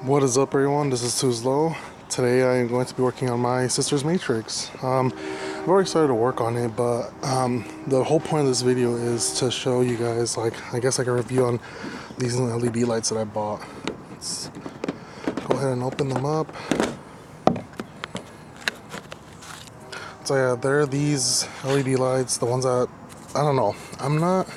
What is up, everyone? This is Tuzlo. Today I am going to be working on my sister's matrix. I've already started to work on it, but the whole point of this video is to show you guys, like, I guess like a review on these LED lights that I bought. Let's go ahead and open them up. So yeah, there are these LED lights, the ones that, I don't know, I'm not,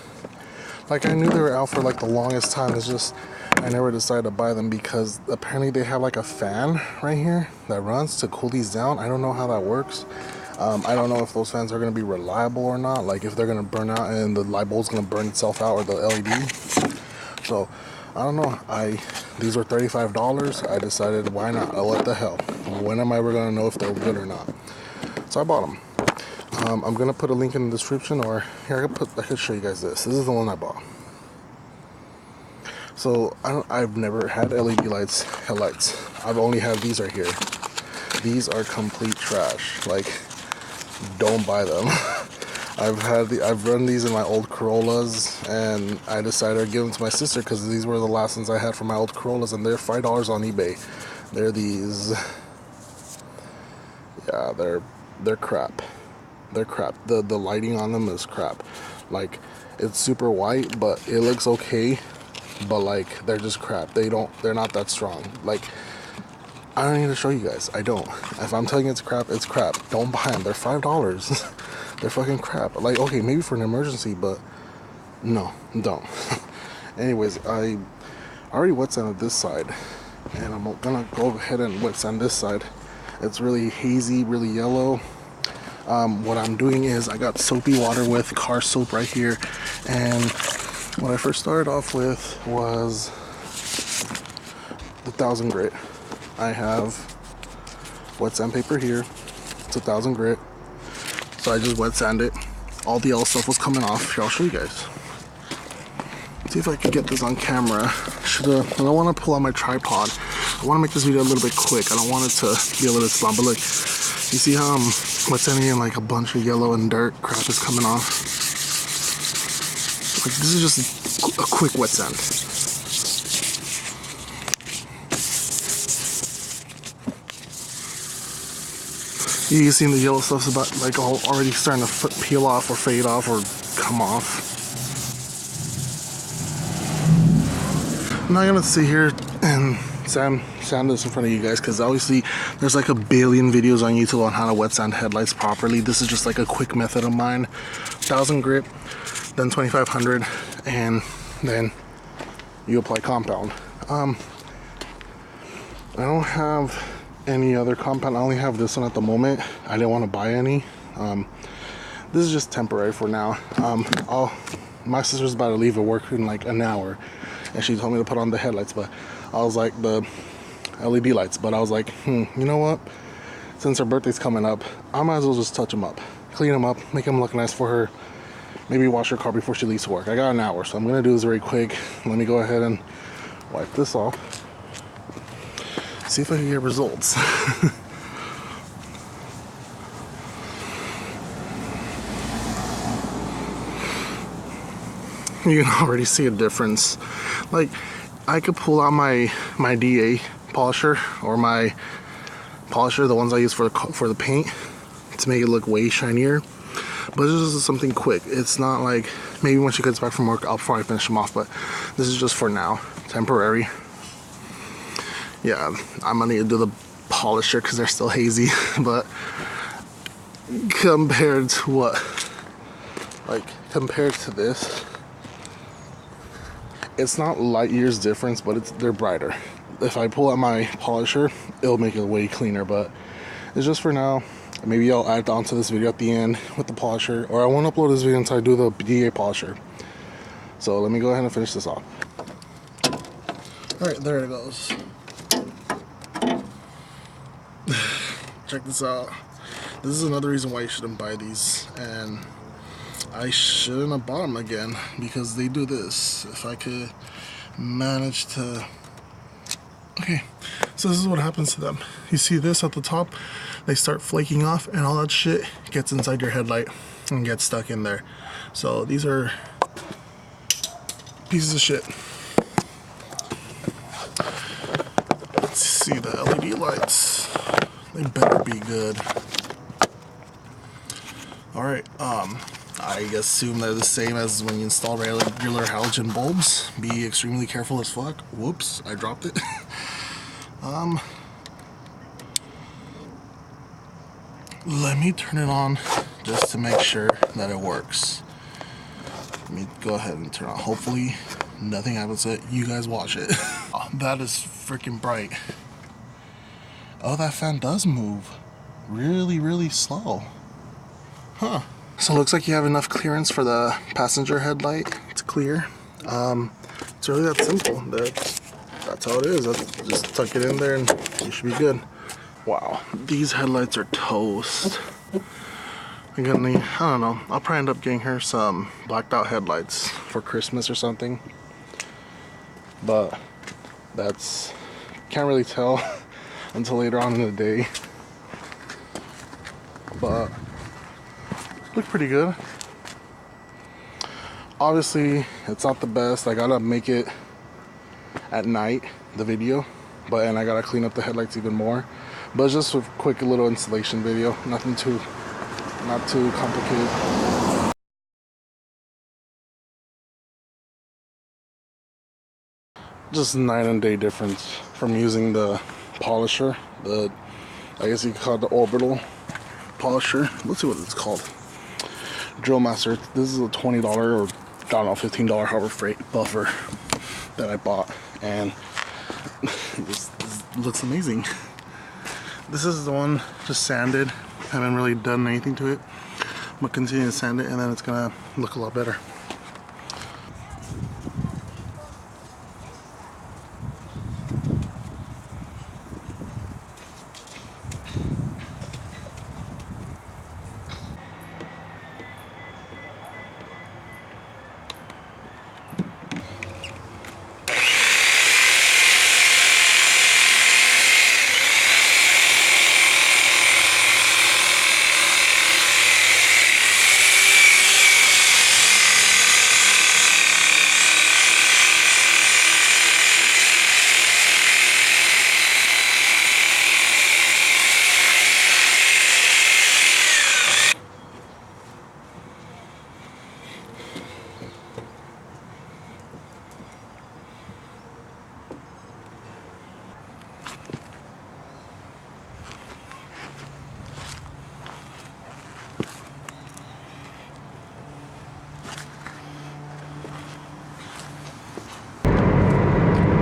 like, I knew they were out for like the longest time. It's just I never decided to buy them because apparently they have like a fan right here that runs to cool these down. I don't know how that works. I don't know if those fans are going to be reliable or not, like if they're going to burn out and the light bulb's going to burn itself out, or the LED. So I don't know. These were $35. I decided, why not? What the hell, when am I ever going to know if they're good or not? So I bought them. I'm going to put a link in the description, or here I could show you guys this. This is the one I bought. So I've never had LED headlights. I've only had these right here. These are complete trash. Like, don't buy them. I've run these in my old Corollas, and I decided to give them to my sister because these were the last ones I had for my old Corollas, and they're $5 on eBay. They're these. Yeah, they're crap. They're crap. The lighting on them is crap. Like, it's super white, but it looks okay. But like, they're just crap. They're not that strong. Like, I don't need to show you guys. I don't. If I'm telling you it's crap, it's crap. Don't buy them. They're $5. They're fucking crap. Like, okay, maybe for an emergency, but no, don't. Anyways, I already wet sanded this side, and I'm gonna go ahead and wet sand this side. It's really hazy, really yellow. What I'm doing is I got soapy water with car soap right here, and what I first started off with was the 1000 grit. I have wet sandpaper here. It's 1000 grit. So I just wet sand it. All the yellow stuff was coming off. Here, I'll show you guys. See if I can get this on camera. I don't want to pull out my tripod. I want to make this video a little bit quick. I don't want it to be a little bit slow. But look, you see how I'm wet sanding and like a bunch of yellow and dirt crap is coming off? Like, this is just a quick wet sand. You see the yellow stuff's about like already starting to peel off or fade off or come off. I'm not gonna sit here and sand this in front of you guys, because obviously there's like a billion videos on YouTube on how to wet sand headlights properly. This is just like a quick method of mine. 1000 grit, then 2500, and then you apply compound. I don't have any other compound. I only have this one at the moment. I didn't want to buy any. This is just temporary for now. My sister's about to leave at work in like an hour, and she told me to put on the headlights, but I was like, the LED lights, but I was like, you know what, since her birthday's coming up, I might as well just touch them up, clean them up, make them look nice for her. Maybe wash her car before she leaves to work. I got an hour, so I'm gonna do this very quick. Let me go ahead and wipe this off. See if I can get results. You can already see a difference. Like, I could pull out my DA polisher, or my polisher, the ones I use for the paint, to make it look way shinier. But this is something quick. It's not like, maybe when she gets back from work, I'll probably finish them off, but this is just for now, temporary. Yeah, I'm gonna need to do the polisher because they're still hazy, but compared to what? Like, compared to this, it's not light years difference, but they're brighter. If I pull out my polisher, it'll make it way cleaner, but it's just for now. Maybe I'll add on to this video at the end with the polisher, or I won't upload this video until I do the DA polisher. So let me go ahead and finish this off. Alright, there it goes. Check this out. This is another reason why you shouldn't buy these, and I shouldn't have bought them again, because they do this. If I could manage to... Okay, so this is what happens to them. You see this at the top? They start flaking off, and all that shit gets inside your headlight and gets stuck in there. So these are pieces of shit. LED lights. They better be good. Alright, I assume they're the same as when you install regular halogen bulbs. Be extremely careful as fuck. Whoops, I dropped it. Let me turn it on just to make sure that it works. Let me go ahead and turn it on. Hopefully nothing happens to it. You guys watch it. Oh, that is freaking bright. Oh, that fan does move really, really slow. Huh. So it looks like you have enough clearance for the passenger headlight. It's clear. It's really that simple. That's how it is. Just tuck it in there and you should be good. Wow, these headlights are toast. I don't know. I'll probably end up getting her some blacked out headlights for Christmas or something. But can't really tell until later on in the day. But look pretty good. Obviously, it's not the best. I gotta make it at night, the video, and I gotta clean up the headlights even more. But it's just a quick little installation video, not too complicated. Just night and day difference from using the polisher, I guess you could call it the orbital polisher. Let's see what it's called. Drill Master. This is a $20 or I don't know, $15 Harbor Freight buffer that I bought, and this looks amazing. This is the one just sanded. Haven't really done anything to it. I'm gonna continue to sand it, and then it's gonna look a lot better.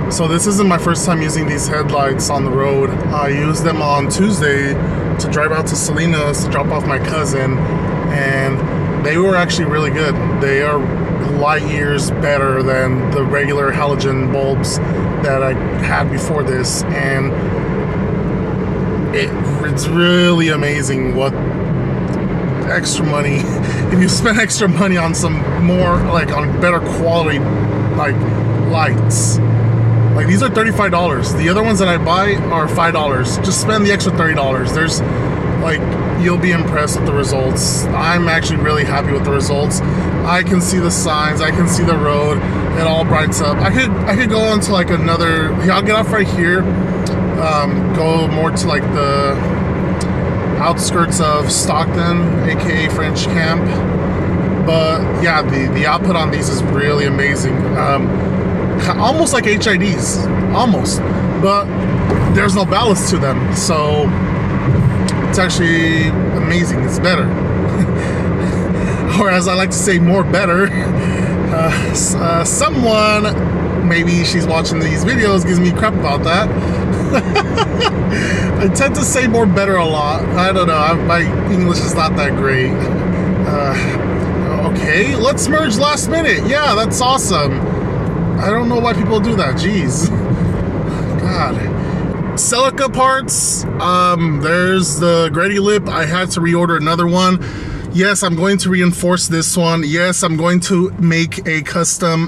So this isn't my first time using these headlights on the road. I used them on Tuesday to drive out to Salinas to drop off my cousin, and they were actually really good. They are light years better than the regular halogen bulbs that I had before this, and it's really amazing what extra money, if you spend extra money on some more, like on better quality like lights. Like these are $35. The other ones that I buy are $5. Just spend the extra $30. There's like, you'll be impressed with the results. I'm actually really happy with the results. I can see the signs, I can see the road, it all brights up. I could go on to like another, I'll get off right here, go more to like the outskirts of Stockton, aka French Camp. But yeah, the output on these is really amazing. Almost like HIDs, almost, but there's no ballast to them, so it's actually amazing. It's better, or as I like to say, more better. Someone, maybe she's watching these videos, gives me crap about that. I tend to say more better a lot. I don't know, my English is not that great. Okay, let's merge last minute. Yeah, that's awesome. I don't know why people do that. Jeez. God. Celica parts. There's the Grady lip. I had to reorder another one. Yes, I'm going to reinforce this one. Yes, I'm going to make a custom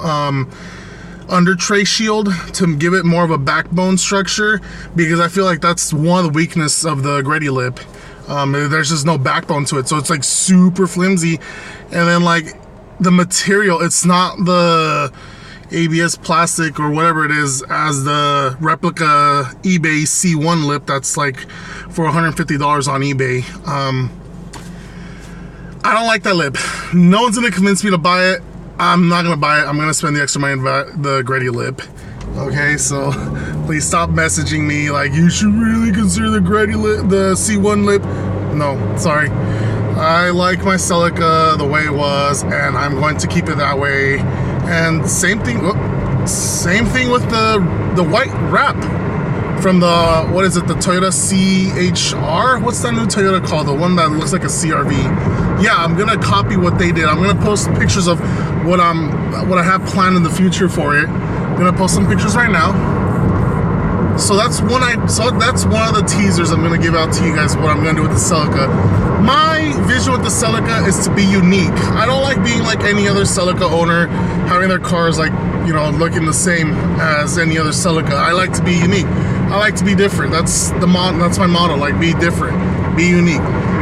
under tray shield to give it more of a backbone structure, because I feel like that's one of the weaknesses of the Grady lip. There's just no backbone to it, so it's like super flimsy. And then like the material, it's not the ABS plastic or whatever it is as the replica eBay C1 lip that's like for $150 on eBay. I don't like that lip. No one's gonna convince me to buy it. I'm not gonna buy it. I'm gonna spend the extra money to buy the Gretty lip. Okay, so please stop messaging me like you should really consider the Gretty lip, the C1 lip. No, sorry. I like my Celica the way it was, and I'm going to keep it that way. And same thing with the white wrap from the, what is it, the Toyota CHR? What's that new Toyota called? The one that looks like a CRV. Yeah, I'm gonna copy what they did. I'm gonna post pictures of what I have planned in the future for it. I'm gonna post some pictures right now. So that's one of the teasers I'm gonna give out to you guys. What I'm gonna do with the Celica. My vision with the Celica is to be unique. I don't like being like any other Celica owner, having their cars like, you know, looking the same as any other Celica. I like to be unique. I like to be different. That's my motto. Like, be different, be unique.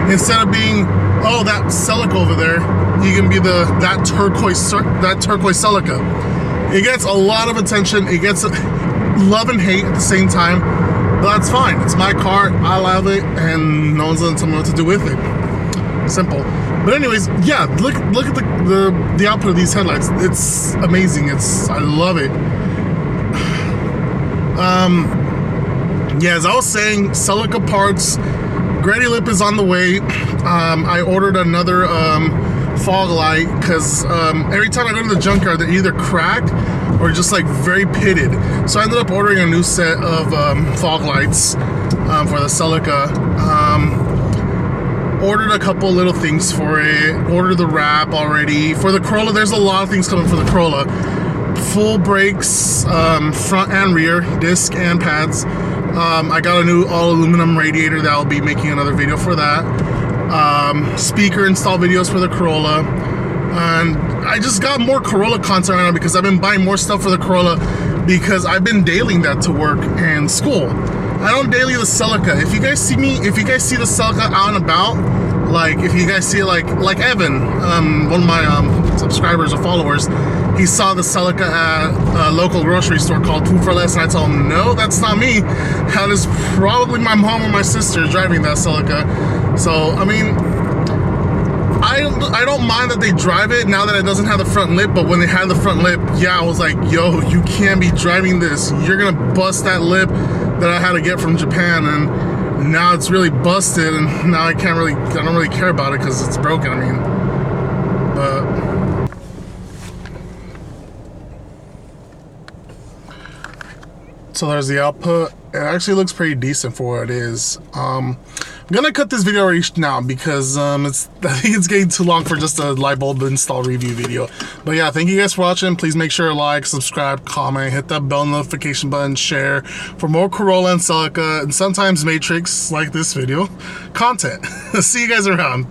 Instead of being, oh, that Celica over there, you can be that turquoise Celica. It gets a lot of attention. It gets love and hate at the same time, but that's fine. It's my car. I love it, and no one's gonna tell me what to do with it. Simple. But anyways, yeah, look at the output of these headlights. It's amazing. I love it. Yeah, as I was saying, Celica parts, Gretty lip is on the way. I ordered another fog light because every time I go to the junkyard, they're either cracked or just like very pitted. So I ended up ordering a new set of fog lights for the Celica. Ordered a couple little things for it. Ordered the wrap already. For the Corolla, there's a lot of things coming for the Corolla. Full brakes, front and rear, disc and pads. I got a new all aluminum radiator that I'll be making another video for that. Speaker install videos for the Corolla. And I just got more Corolla content right now because I've been buying more stuff for the Corolla because I've been dailying that to work and school. I don't daily the Celica. If you guys see the Celica out and about, like if you guys see it like Evan, one of my subscribers or followers, he saw the Celica at a local grocery store called Food for Less, and I told him, no, that's not me. That is probably my mom or my sister driving that Celica. So, I mean, I don't mind that they drive it now that it doesn't have the front lip, but when they had the front lip, yeah, I was like, yo, you can't be driving this. You're gonna bust that lip that I had to get from Japan, and now it's really busted, and now I don't really care about it because it's broken. I mean, but so there's the output. It actually looks pretty decent for what it is. I'm gonna cut this video right now because I think it's getting too long for just a light bulb install review video. But yeah, thank you guys for watching. Please make sure to like, subscribe, comment, hit that bell notification button, share for more Corolla and Celica and sometimes Matrix, like this video, content. See you guys around.